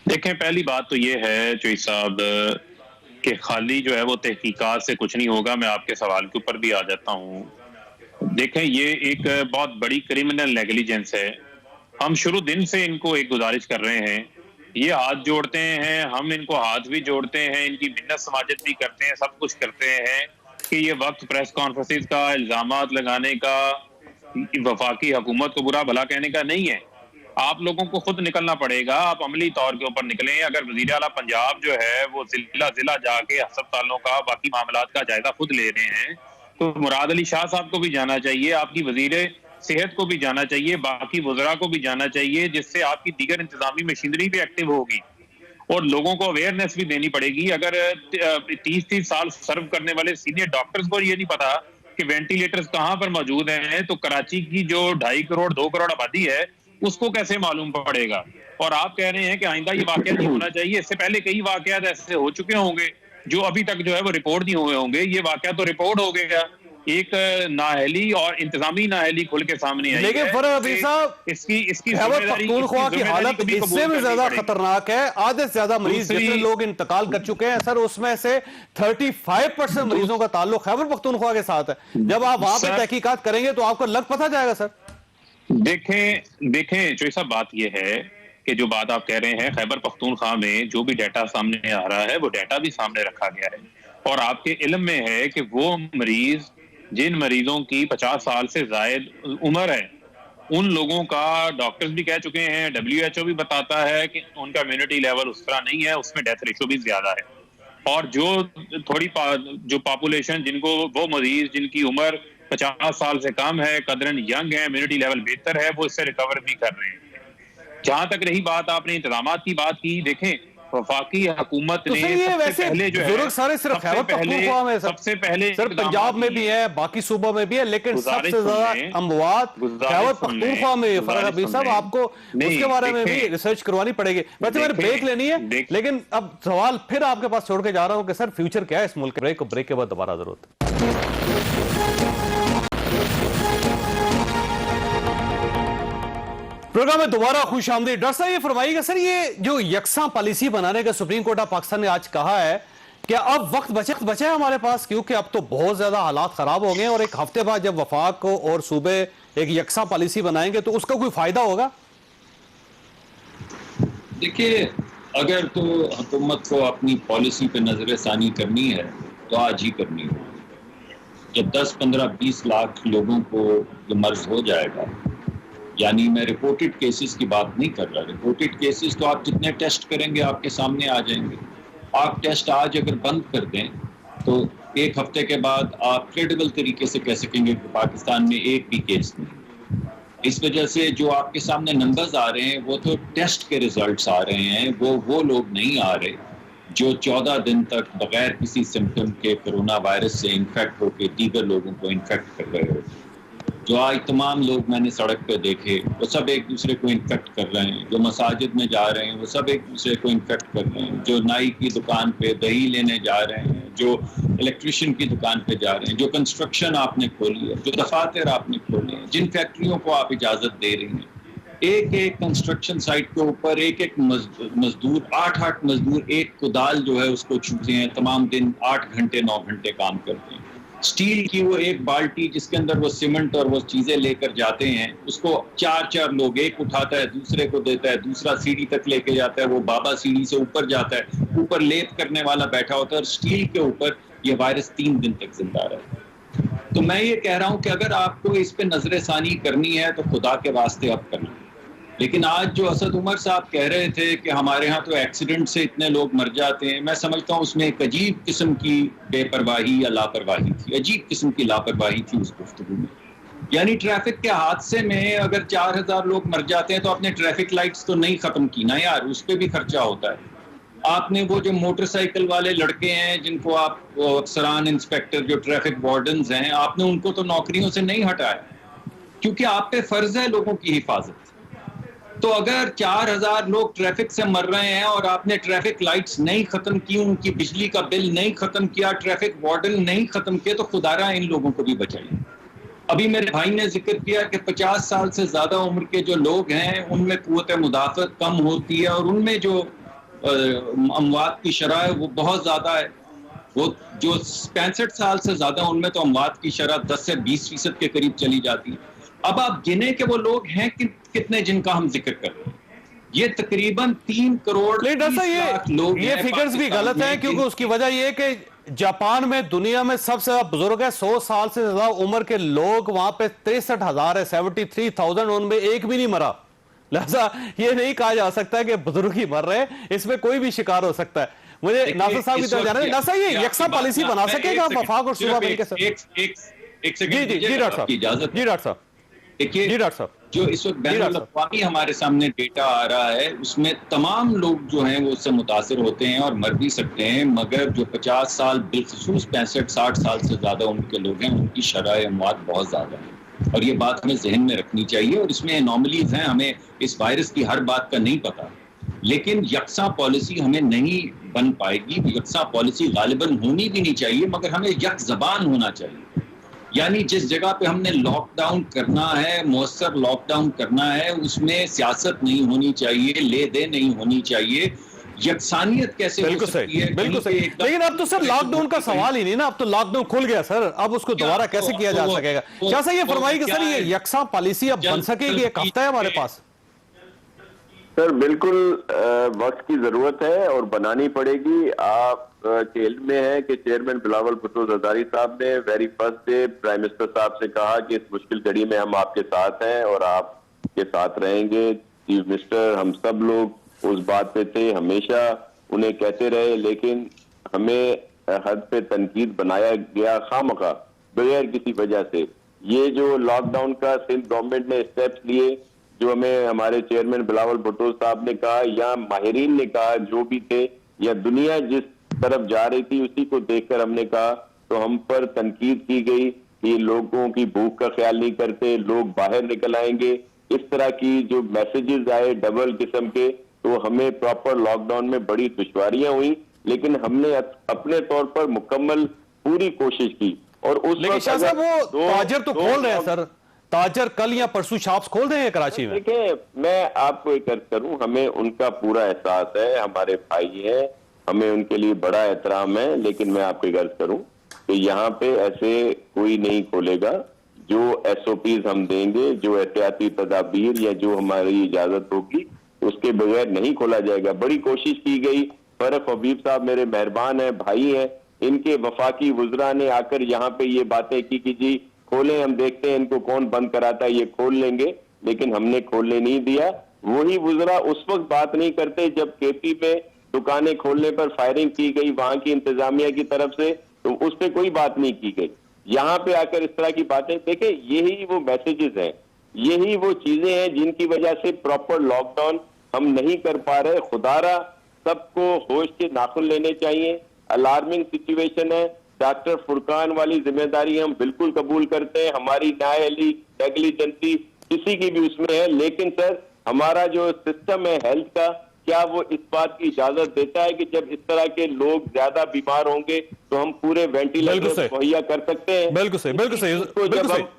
देखें, पहली बात तो ये है चोई साहब कि खाली जो है वो तहकीकात से कुछ नहीं होगा। मैं आपके सवाल के ऊपर भी आ जाता हूँ। देखें, ये एक बहुत बड़ी क्रिमिनल नेग्लिजेंस है। हम शुरू दिन से इनको एक गुजारिश कर रहे हैं, ये हाथ जोड़ते हैं, हम इनको हाथ भी जोड़ते हैं, इनकी मिन्नत समाजत भी करते हैं, सब कुछ करते हैं कि ये वक्त प्रेस कॉन्फ्रेंस का, इल्जामात लगाने का, वफाकी हुकूमत को बुरा भला कहने का नहीं है। आप लोगों को खुद निकलना पड़ेगा, आप अमली तौर के ऊपर निकलें। अगर वज़ीर आला पंजाब जो है वो जिला जिला जाके अस्पतालों का बाकी मामलात का जायजा खुद ले रहे हैं, तो मुराद अली शाह साहब को भी जाना चाहिए, आपकी वजीर सेहत को भी जाना चाहिए, बाकी वज़रा को भी जाना चाहिए, जिससे आपकी दीगर इंतजामी मशीनरी भी एक्टिव होगी और लोगों को अवेयरनेस भी देनी पड़ेगी। अगर 30-30 साल सर्व करने वाले सीनियर डॉक्टर्स को ये नहीं पता कि वेंटिलेटर्स कहाँ पर मौजूद हैं, तो कराची की जो 2.5 करोड़ 2 करोड़ आबादी है उसको कैसे मालूम पड़ेगा। और आप कह रहे हैं कि आइंदा ये वाकया नहीं होना चाहिए। इससे पहले कई वाकयात ऐसे हो चुके होंगे जो अभी तक जो है वो रिपोर्ट नहीं हुए होंगे। ये वाकया तो रिपोर्ट हो गया, एक नाअहली और इंतजामी नाअहली खुल के सामने आई। लेकिन फरक अभी साहब इसकी खैबर पख्तूनख्वा की हालत इससे भी ज्यादा खतरनाक है। आधे से ज्यादा मरीज जितने लोग इंतकाल कर चुके हैं सर, उसमें से 35% मरीजों का ताल्लुक खैबर पख्तूनख्वा के साथ है। जब आप वहां पे तहकीकात करेंगे तो आपको लग पता जाएगा सर। देखें जो सब बात यह है कि जो बात आप कह रहे हैं, खैबर पख्तूनख्वा में जो भी डाटा सामने आ रहा है वो डाटा भी सामने रखा गया है, और आपके इल्म में है कि वो मरीज जिन मरीजों की 50 साल से जायद उम्र है, उन लोगों का डॉक्टर्स भी कह चुके हैं, WHO भी बताता है कि उनका इम्यूनिटी लेवल उस तरह नहीं है, उसमें डेथ रेशो भी ज्यादा है। और जो थोड़ी जो पॉपुलेशन जिनको वो मरीज जिनकी उम्र 50 साल से कम है, कदरन यंग है, इम्यूनिटी लेवल बेहतर है, वो इससे रिकवर भी कर रहे हैं। जहां तक रही बात आपने इंतजामात की बात की, देखें वफाकी हुकूमत ने सबसे पहले जो है सारे सिर्फ खैबर पख्तूनख्वा में सबसे पहले सर पंजाब में भी है, बाकी सूबों में भी है, लेकिन सबसे ज्यादा अमवात खैबर पख्तूनख्वा में। फरक अभी साहब आपको उसके बारे में भी रिसर्च करवानी पड़ेगी। वैसे मैंने ब्रेक लेनी है, लेकिन अब सवाल फिर आपके पास छोड़ के जा रहा हूं कि सर फ्यूचर क्या है इस मुल्क के। ब्रेक के बाद दोबारा जरूरत प्रोग्राम में दोबारा खुश आमदीद। डॉक्टर साहब ये फरमाइएगा सर, ये जो यकसा पॉलिसी बनाने का सुप्रीम कोर्ट ऑफ पाकिस्तान ने आज कहा है, क्या अब वक्त बचा है हमारे पास? क्योंकि अब तो बहुत ज्यादा हालात खराब हो गए और एक हफ्ते बाद जब वफाक को और सूबे एक यकसा पॉलिसी बनाएंगे तो उसका कोई फायदा होगा? देखिए, अगर तो हुकूमत को अपनी पॉलिसी पे नजरसानी करनी है तो आज ही करनी है। जब 10, 15, 20 लाख लोगों को ये मर्ज हो जाएगा, यानी मैं रिपोर्टेड केसेस की बात नहीं कर रहा। रिपोर्टेड केसेस तो आप जितने टेस्ट करेंगे आपके सामने आ जाएंगे। आप टेस्ट आज अगर बंद कर दें तो एक हफ्ते के बाद आप क्रेडिबल तरीके से कह सकेंगे कि पाकिस्तान में एक भी केस नहीं। इस वजह से जो आपके सामने नंबर्स आ रहे हैं वो तो टेस्ट के रिजल्ट्स आ रहे हैं, वो लोग नहीं आ रहे जो 14 दिन तक बगैर किसी सिम्टम के कोरोना वायरस से इन्फेक्ट होकर दीगर लोगों को इन्फेक्ट कर रहे होते। जो आज तमाम लोग मैंने सड़क पे देखे वो सब एक दूसरे को इन्फेक्ट कर रहे हैं। जो मसाजिद में जा रहे हैं वो सब एक दूसरे को इन्फेक्ट कर रहे हैं। जो नाई की दुकान पे दही लेने जा रहे हैं, जो इलेक्ट्रिशियन की दुकान पे जा रहे हैं, जो कंस्ट्रक्शन आपने खोली है, जो दफातर आपने खोले हैं, जिन फैक्ट्रियों को आप इजाज़त दे रही हैं, एक एक कंस्ट्रक्शन साइट के ऊपर एक एक मजदूर 8 मजदूर एक कुदाल जो है उसको छूते हैं, तमाम दिन 8 घंटे 9 घंटे काम करते हैं। स्टील की वो एक बाल्टी जिसके अंदर वो सीमेंट और वो चीजें लेकर जाते हैं, उसको 4 लोग, एक उठाता है, दूसरे को देता है, दूसरा सीढ़ी तक लेके जाता है, वो बाबा सीढ़ी से ऊपर जाता है, ऊपर लेप करने वाला बैठा होता है और स्टील के ऊपर ये वायरस 3 दिन तक जिंदा रहे। तो मैं ये कह रहा हूं कि अगर आपको इस पे नजरसानी करनी है तो खुदा के वास्ते अब कर लीजिए। लेकिन आज जो असद उमर साहब कह रहे थे कि हमारे यहाँ तो एक्सीडेंट से इतने लोग मर जाते हैं, मैं समझता हूँ उसमें एक अजीब किस्म की बेपरवाही या लापरवाही थी, अजीब किस्म की लापरवाही थी उस गुफ्तगू में। यानी ट्रैफिक के हादसे में अगर 4000 लोग मर जाते हैं तो आपने ट्रैफिक लाइट्स तो नहीं खत्म की ना यार, उस पर भी खर्चा होता है। आपने वो जो मोटरसाइकिल वाले लड़के हैं जिनको आप अफसरान इंस्पेक्टर जो ट्रैफिक वार्डन्स हैं, आपने उनको तो नौकरियों से नहीं हटाया क्योंकि आप पे फर्ज है लोगों की हिफाजत। तो अगर 4000 लोग ट्रैफिक से मर रहे हैं और आपने ट्रैफिक लाइट्स नहीं खत्म की, उनकी बिजली का बिल नहीं खत्म किया, ट्रैफिक वार्डन नहीं खत्म किए, तो खुदारा इन लोगों को भी बचाइए। अभी मेरे भाई ने जिक्र किया कि 50 साल से ज्यादा उम्र के जो लोग हैं उनमें कुव्वत मुदाफत कम होती है और उनमें जो अमवात की शरह है वो बहुत ज्यादा है। वो जो 65 साल से ज्यादा उनमें तो अमवात की शरह 10 से 20% के करीब चली जाती है। अब आप गिने के वो लोग हैं कितने जिनका हम जिक्र कर रहे हैं, ये तकरीबन 3 करोड़ 30 लाख लोग ये फिगर्स भी गलत हैं क्योंकि उसकी वजह ये है कि जापान में दुनिया में सबसे ज्यादा बुजुर्ग है, 100 साल से ज्यादा उम्र के लोग वहां पे 63,000 है, 73,000, उनमें एक भी नहीं मरा। लिहाजा ये नहीं कहा जा सकता है कि बुजुर्ग ही मर रहे हैं, इसमें कोई भी शिकार हो सकता है। मुझे नासिर साहब की तरफ जाना है। नासिर ये यकसा पॉलिसी बना सकेगा वफाक और सूबा मिलकर? एक सेकंड जी डॉक्टर साहब, इजाजत। जी डॉक्टर साहब, देखिए जी डॉक्टर साहब, जो इस वक्त बैनुल-अक़वामी हमारे सामने डेटा आ रहा है उसमें तमाम लोग जो हैं वो उससे मुतासिर होते हैं और मर भी सकते हैं, मगर जो 50 साल बिलखुसूस 65-60 साल से ज्यादा उम्र के लोग हैं उनकी शरह अमवात बहुत ज्यादा है और ये बात हमें जहन में रखनी चाहिए। और इसमें एनॉमलीज हैं, हमें इस वायरस की हर बात का नहीं पता, लेकिन यकसा पॉलिसी हमें नहीं बन पाएगी। यकसा पॉलिसी गालिबन होनी भी नहीं चाहिए, मगर हमें यक ज़बान होना चाहिए। यानी जिस जगह पे हमने लॉकडाउन करना है, मौसर लॉकडाउन करना है, उसमें सियासत नहीं होनी चाहिए, ले दे नहीं होनी चाहिए, यकसानियत कैसे हो सकती है? बिल्कुल सही। लेकिन अब तो सर लॉकडाउन का सवाल ही नहीं ना, अब तो लॉकडाउन खुल गया सर, अब उसको दोबारा कैसे किया जा सकेगा? क्या सर ये फरमाइए कि सर ये यकसा पॉलिसी अब बन सकेगी? एक हफ्ता है हमारे पास। सर बिल्कुल वक्त की जरूरत है और बनानी पड़ेगी। आप के इल्म में है कि चेयरमैन बिलावल भुट्टो जरदारी साहब ने very first day prime minister साहब से कहा कि इस मुश्किल घड़ी में हम आपके साथ हैं और आपके साथ रहेंगे। चीफ मिनिस्टर हम सब लोग उस बात पे थे, हमेशा उन्हें कहते रहे, लेकिन हमें हद पे तनकीद बनाया गया खामखा बगैर किसी वजह से। ये जो लॉकडाउन का सिंध गवर्नमेंट ने स्टेप्स लिए, जो हमें हमारे चेयरमैन बिलावल भुट्टो साहब ने कहा या माहिरीन ने कहा, जो भी थे, या दुनिया जिस तरफ जा रही थी उसी को देखकर हमने कहा, तो हम पर तनकीद की गई कि लोगों की भूख का ख्याल नहीं करते, लोग बाहर निकल आएंगे, इस तरह की जो मैसेजेस आए डबल किस्म के, तो हमें प्रॉपर लॉकडाउन में बड़ी दुश्वारियां हुई, लेकिन हमने अपने तौर पर मुकम्मल पूरी कोशिश की। और उस लेकिन शाह साहब वो ताजर तो खोल रहे हैं सर, ताजर कल या परसों शॉप्स खोल रहे हैं कराची में। देखिए मैं आपको एक अर्ज करूं, हमें उनका पूरा एहसास है, हमारे भाई हैं, हमें उनके लिए बड़ा एहतराम है, लेकिन मैं आपको एक अर्ज करूं कि यहाँ पे ऐसे कोई नहीं खोलेगा। जो SOPs हम देंगे, जो एहतियाती तदाबीर या जो हमारी इजाजत होगी, उसके बगैर नहीं खोला जाएगा। बड़ी कोशिश की गई, फरक हबीब साहब मेरे मेहरबान हैं, भाई हैं, इनके वफाकी वुज़रा ने आकर यहाँ पे ये बातें की कि जी खोलें, हम देखते हैं इनको कौन बंद कराता है, ये खोल लेंगे, लेकिन हमने खोलने नहीं दिया। वही वुज़रा उस वक्त बात नहीं करते जब KP में दुकानें खोलने पर फायरिंग की गई वहां की इंतजामिया की तरफ से, तो उस पर कोई बात नहीं की गई। यहाँ पे आकर इस तरह की बातें, देखें यही वो मैसेजेस हैं, यही वो चीजें हैं जिनकी वजह से प्रॉपर लॉकडाउन हम नहीं कर पा रहे। खुदारा सबको होश के नाखुन लेने चाहिए। अलार्मिंग सिचुएशन है, डॉक्टर फुरकान वाली जिम्मेदारी हम बिल्कुल कबूल करते हैं, हमारी नेगलिजेंसी किसी की भी उसमें है, लेकिन सर हमारा जो सिस्टम है हेल्थ का, क्या वो इस बात की इजाजत देता है कि जब इस तरह के लोग ज्यादा बीमार होंगे तो हम पूरे वेंटिलेटर मुहैया कर सकते हैं? बिल्कुल सही, बिल्कुल सही।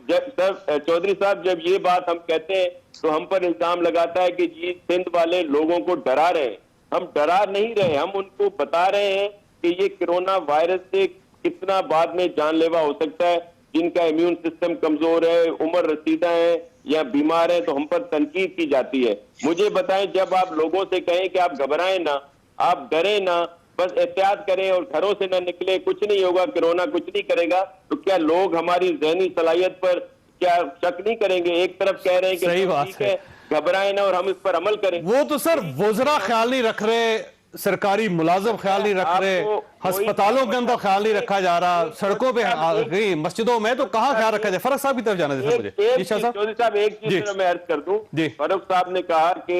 जब सर चौधरी साहब जब ये बात हम कहते हैं तो हम पर इल्जाम लगाता है कि जी सिंध वाले लोगों को डरा रहे हैं। हम डरा नहीं रहे, हम उनको बता रहे हैं कि ये कोरोना वायरस से कितना बाद में जानलेवा हो सकता है। जिनका इम्यून सिस्टम कमजोर है, उम्र रसीदा है या बीमार है, तो हम पर तनकीद की जाती है। मुझे बताएं, जब आप लोगों से कहें कि आप घबराएं ना, आप डरें ना, बस एहतियात करें और घरों से न निकले, कुछ नहीं होगा, कोरोना कुछ नहीं करेगा, तो क्या लोग हमारी ज़हनी सलाहियत पर क्या शक नहीं करेंगे? एक तरफ कह रहे हैं कि सही बात ठीक है, घबराएं ना और हम इस पर अमल करें। वो तो सर वज़रा ख्याल नहीं रख रहे, सरकारी मुलाजिम ख्याल नहीं रख रहे, अस्पतालों के अंदर ख्याल नहीं रखा जा रहा, सड़कों पे मस्जिदों में, तो कहाँ ख्याल रखा जाए? फरूख साहब की तरफ जाना चाहिए मुझे। चौधरी साहब एक चीज मैं अर्ज कर दूं, फरूख साहब ने कहा कि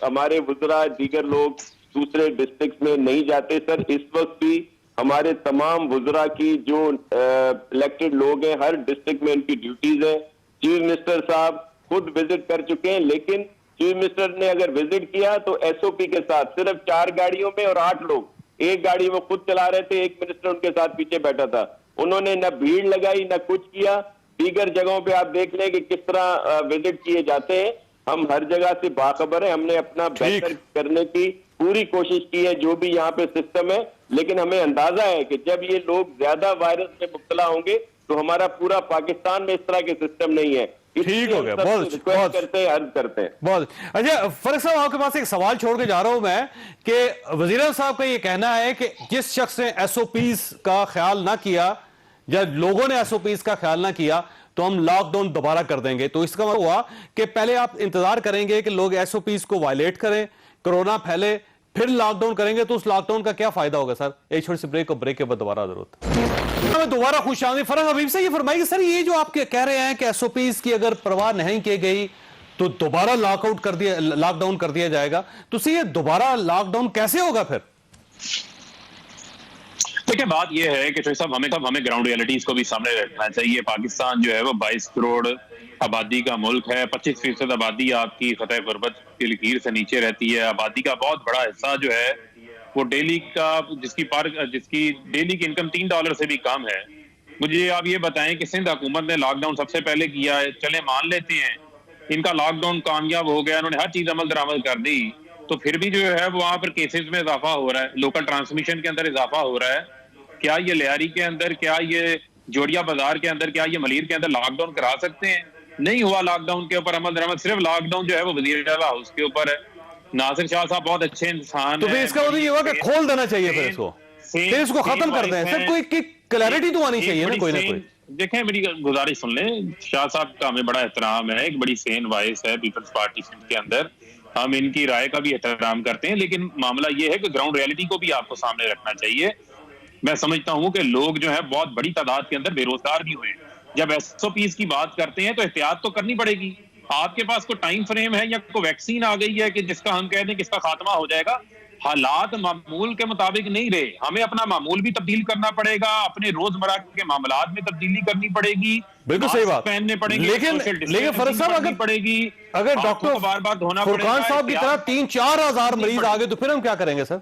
हमारे वज़रा दीगर लोग दूसरे डिस्ट्रिक्ट में नहीं जाते। सर इस वक्त भी हमारे तमाम वज़रा की जो इलेक्टेड लोग हैं हर डिस्ट्रिक्ट में उनकी ड्यूटीज है। चीफ मिनिस्टर साहब खुद विजिट कर चुके हैं, लेकिन चीफ मिनिस्टर ने अगर विजिट किया तो एसओपी के साथ, सिर्फ 4 गाड़ियों में और 8 लोग, एक गाड़ी वो खुद चला रहे थे, एक मिनिस्टर उनके साथ पीछे बैठा था। उन्होंने न भीड़ लगाई न कुछ किया। दीगर जगहों पे आप देख लें कि किस तरह विजिट किए जाते हैं। हम हर जगह से बाखबर है, हमने अपना बेहतर करने की पूरी कोशिश की है जो भी यहाँ पे सिस्टम है, लेकिन हमें अंदाजा है कि जब ये लोग ज्यादा वायरस में मुब्तला होंगे तो हमारा पूरा पाकिस्तान में इस तरह के सिस्टम नहीं है। ठीक हो गया, बहुत रिक्वेस्ट करते हैं, अर्ज करते हैं। बहुत अच्छा फरूख साहब, आपके पास एक सवाल छोड़ के जा रहा हूं मैं कि वजीर साहब का ये कहना है कि जिस शख्स ने एसओपीज का ख्याल ना किया या लोगों ने एसओपीज का ख्याल ना किया तो हम लॉकडाउन दोबारा कर देंगे। तो इसका मतलब हुआ कि पहले आप इंतजार करेंगे कि लोग एसओपीज को वायलेट करें, कोरोना फैले, फिर लॉकडाउन करेंगे, तो उस लॉकडाउन का क्या फायदा होगा? सर एक छोटी सी ब्रेक, और ब्रेक के बाद दोबारा जरूरत दोबारा खुश आमदीद। फरहान हबीब से ये फरमाइए सर, ये जो आप कह रहे हैं कि एसओपीज की अगर परवाह नहीं की गई तो दोबारा लॉकडाउन कर दिया जाएगा, तो ये दोबारा लॉकडाउन कैसे होगा फिर? देखिए बात यह है कि साहब हमें ग्राउंड रियलिटीज को भी सामने रखना चाहिए। पाकिस्तान जो है वो 22 करोड़ आबादी का मुल्क है। 25% आबादी आपकी खतरे गुर्बत की लकीर से नीचे रहती है। आबादी का बहुत बड़ा हिस्सा जो है वो डेली का जिसकी डेली की इनकम $3 से भी कम है। मुझे आप ये बताएं कि सिंध हुकूमत ने लॉकडाउन सबसे पहले किया है, चले मान लेते हैं इनका लॉकडाउन कामयाब हो गया, उन्होंने हर चीज अमल दरामद कर दी, तो फिर भी जो है वहां पर केसेस में इजाफा हो रहा है, लोकल ट्रांसमिशन के अंदर इजाफा हो रहा है। क्या ये लियारी के अंदर, क्या ये जोड़िया बाजार के अंदर, क्या ये मलीर के अंदर लॉकडाउन करा सकते हैं? नहीं हुआ लॉकडाउन के ऊपर अमल दरामद। सिर्फ लॉकडाउन जो है वो वजीर आला हाउस के ऊपर है। नासिर शाह साहब बहुत अच्छे इंसान तो फिर इसका मतलब ये हुआ कि खोल देना चाहिए फिर इसको, फिर इसको खत्म कर दें। सर कोई क्लैरिटी तो आनी चाहिए ना, कोई ना कोई। देखें मेरी गुजारिश सुन लें, शाह साहब का हमें बड़ा एहतराम है, एक बड़ी सेन वॉइस है पीपल्स पार्टी सिंध के अंदर, हम इनकी राय का भी एहतराम करते हैं, लेकिन मामला ये है कि ग्राउंड रियलिटी को भी आपको सामने रखना चाहिए। मैं समझता हूं कि लोग जो है बहुत बड़ी तादाद के अंदर बेरोजगार भी हुए। जब एसओपीज की बात करते हैं तो एहतियात तो करनी पड़ेगी। आपके पास कोई टाइम फ्रेम है या कोई वैक्सीन आ गई है कि जिसका हम कह दें कि इसका खात्मा हो जाएगा? हालात मामूल के मुताबिक नहीं रहे, हमें अपना मामूल भी तब्दील करना पड़ेगा, अपने रोजमर्रा के मामलात में तब्दीली करनी पड़ेगी, बिल्कुल सही बात, पहनने पड़ेंगे, लेकिन फरूख साहब अगर पड़ेगी, अगर डॉक्टर बार बार धोना फुरकान साहब की तरह 3-4 हजार मरीज आ गए तो फिर हम क्या करेंगे सर?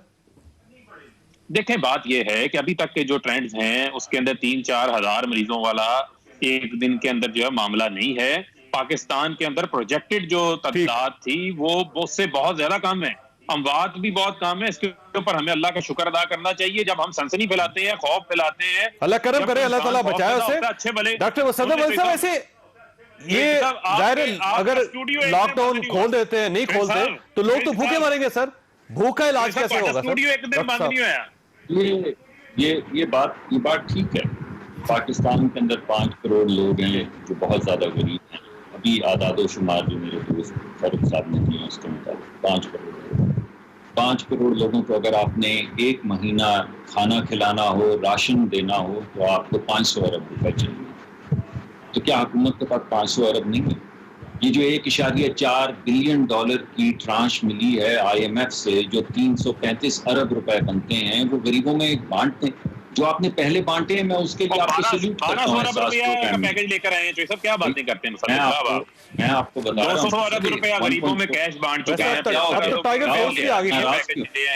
देखें बात यह है कि अभी तक के जो ट्रेंड्स हैं उसके अंदर 3-4 हजार मरीजों वाला एक दिन के अंदर जो है मामला नहीं है। पाकिस्तान के अंदर प्रोजेक्टेड जो तादाद थी वो उससे बहुत ज्यादा कम है, अमवात भी बहुत कम है। इसके ऊपर हमें अल्लाह का शुक्र अदा करना चाहिए। जब हम सनसनी फैलाते हैं, खौफ फैलाते हैं, अल्लाह करम करे, अल्लाह ताला बचाए उससे। अच्छे भले डॉक्टर सदर वली साहब, ऐसे ये जाहिर अगर लॉकडाउन खोल देते हैं, नहीं खोलते तो लोग तो भूखे मरेंगे सर। भूख का इलाज कैसे होगा? स्टूडियो एक दिन बंद नहीं होया। ये बात ठीक है। पाकिस्तान के अंदर 5 करोड़ लोग हैं जो बहुत ज्यादा गरीब हैं। अभी आदादो शुमार जो मेरे दोस्त फरूख साहब ने दिए उसके मुताबिक 5 करोड़ लोगों को अगर आपने एक महीना खाना खिलाना हो, राशन देना हो, तो आपको 500 अरब रुपए चाहिए। तो क्या हुकूमत के पास 500 अरब नहीं है? ये जो $1.4 बिलियन की ट्रांश मिली है IMF से, जो 335 अरब रुपए बनते हैं, वो गरीबों में बांटते हैं। जो आपने पहले बांटे हैं, मैं उसके लिए आपको सैल्यूट करता हूं। पैकेज लेकर आए हैं तो ये सब क्या बातें करते हैं? मैं आपको बता रहा हूं 200 अरब रुपया गरीबों में कैश बांट चुके हैं।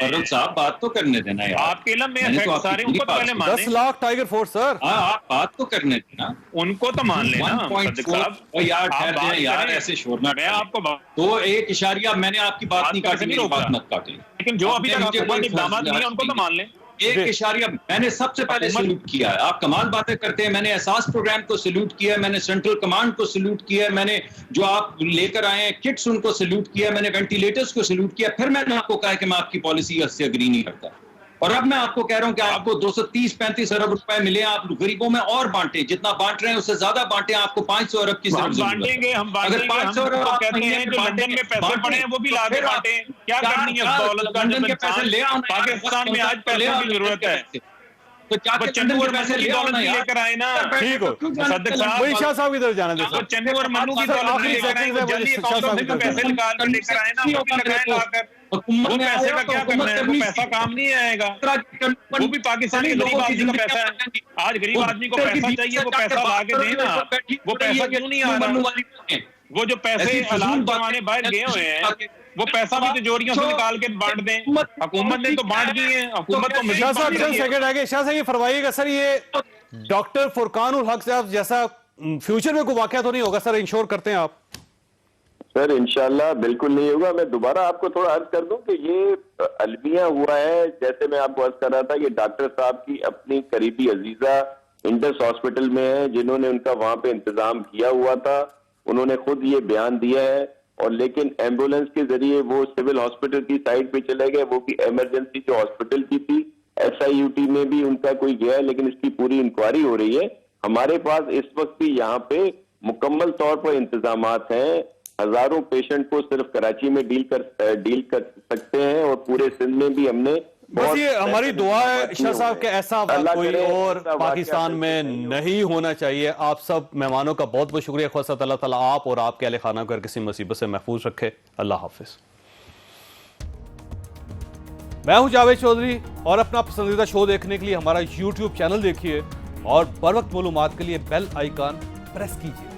फरूख साहब बात तो करने देना यार, आपके इल्म में सारे उनको पहले मान 10 लाख टाइगर फोर्स सर। आप बात तो करने देना, उनको तो मान लेना। 1.4 यार ठहर जाए यार, ऐसे शोरना। मैं आपको तो 1 इशारिया, मैंने आपकी बात नहीं काटी, मेरी बात मत काटें। लेकिन जो अभी तक इक़दाम नहीं है उनको तो मान लें। 1 इशारिया मैंने सबसे पहले सैल्यूट किया है। आप कमाल बातें करते हैं। मैंने एहसास प्रोग्राम को सैल्यूट किया है, मैंने सेंट्रल कमांड को सैल्यूट किया है, मैंने जो आप लेकर आए हैं किट्स उनको सैल्यूट किया, मैंने वेंटिलेटर्स को सैल्यूट किया। फिर मैंने आपको कहा कि मैं आपकी पॉलिसी से एग्री नहीं करता। और अब मैं आपको कह रहा हूं कि आपको 230-35 अरब रुपए मिले, आप गरीबों में और बांटे, जितना बांट रहे हैं उससे ज्यादा बांटे। आपको 500 अरब की हम बांटेंगे, हम बांटेंगे। 500 हम अरब तो आप कहते महीने हैं में जो लंदन में पैसे पड़े हैं वो भी ला के बांटे। क्या करनी है उस दौलत का? लंदन के पैसे ले आओ, पाकिस्तान में आज पैसों की जरूरत है, तो वो चन्नू और मन्नू की दौलत भी लेकर आए ना। ठीक हो मुसद्दिक साहब, वही शाह साहब इधर जाने दे वो चन्नू और मन्नू की दौलत भी लेकर आए, वो जाली अकाउंटों से पैसे निकाल कर लेकर आए ना, वो भी लगाए लाकर। वो पैसे का क्या करना है? वो पैसा काम नहीं आएगा, वो भी पाकिस्तान के गरीब आदमी का पैसा है। आज गरीब आदमी को पैसा चाहिए, वो पैसा ला के देना। वो पैसा क्यों नहीं आ रहा? वो जो पैसे हालात जमाने बाहर गए हुए हैं, वो पैसा भी तिजोरियों से निकाल के बांट दें। हुकूमत ने तो बांट दिए हैं, हुकूमत को शाह साहब चंद सेकंड आगे। शाह साहब ये फरमाइएगा सर, ये डॉक्टर फुरकान उल हक साहब जैसा फ्यूचर में कोई वाकया तो नहीं होगा सर? इंश्योर करते हैं आप? सर इंशाल्लाह बिल्कुल नहीं होगा। मैं दोबारा आपको थोड़ा अर्ज कर दूं कि ये अलमिया हुआ है, जैसे मैं आपको अर्ज कर रहा था, ये डॉक्टर साहब की अपनी करीबी अजीजा इंडस हॉस्पिटल में है, जिन्होंने उनका वहां पे इंतजाम किया हुआ था। उन्होंने खुद ये बयान दिया है, और लेकिन एम्बुलेंस के जरिए वो सिविल हॉस्पिटल की साइड पे चले गए, वो भी इमरजेंसी जो हॉस्पिटल की थी। SIUT में भी उनका कोई गया है, लेकिन इसकी पूरी इंक्वायरी हो रही है। हमारे पास इस वक्त भी यहाँ पे मुकम्मल तौर पर इंतजामात हैं। हजारों पेशेंट को सिर्फ कराची में डील कर सकते हैं, और पूरे सिंध में भी हमने बस ये हमारी दुआ है शाह साहब के ऐसा कोई और पाकिस्तान में नहीं होना चाहिए। आप सब मेहमानों का बहुत बहुत शुक्रिया। खुदा अल्लाह ताला आप और आपके अहले खाना को हर किसी मुसीबत से महफूज रखे। अल्लाह हाफिज। मैं हूं जावेद चौधरी, और अपना पसंदीदा शो देखने के लिए हमारा YouTube चैनल देखिए, और बर वक्त मालूमात के लिए बेल आइकन प्रेस कीजिए।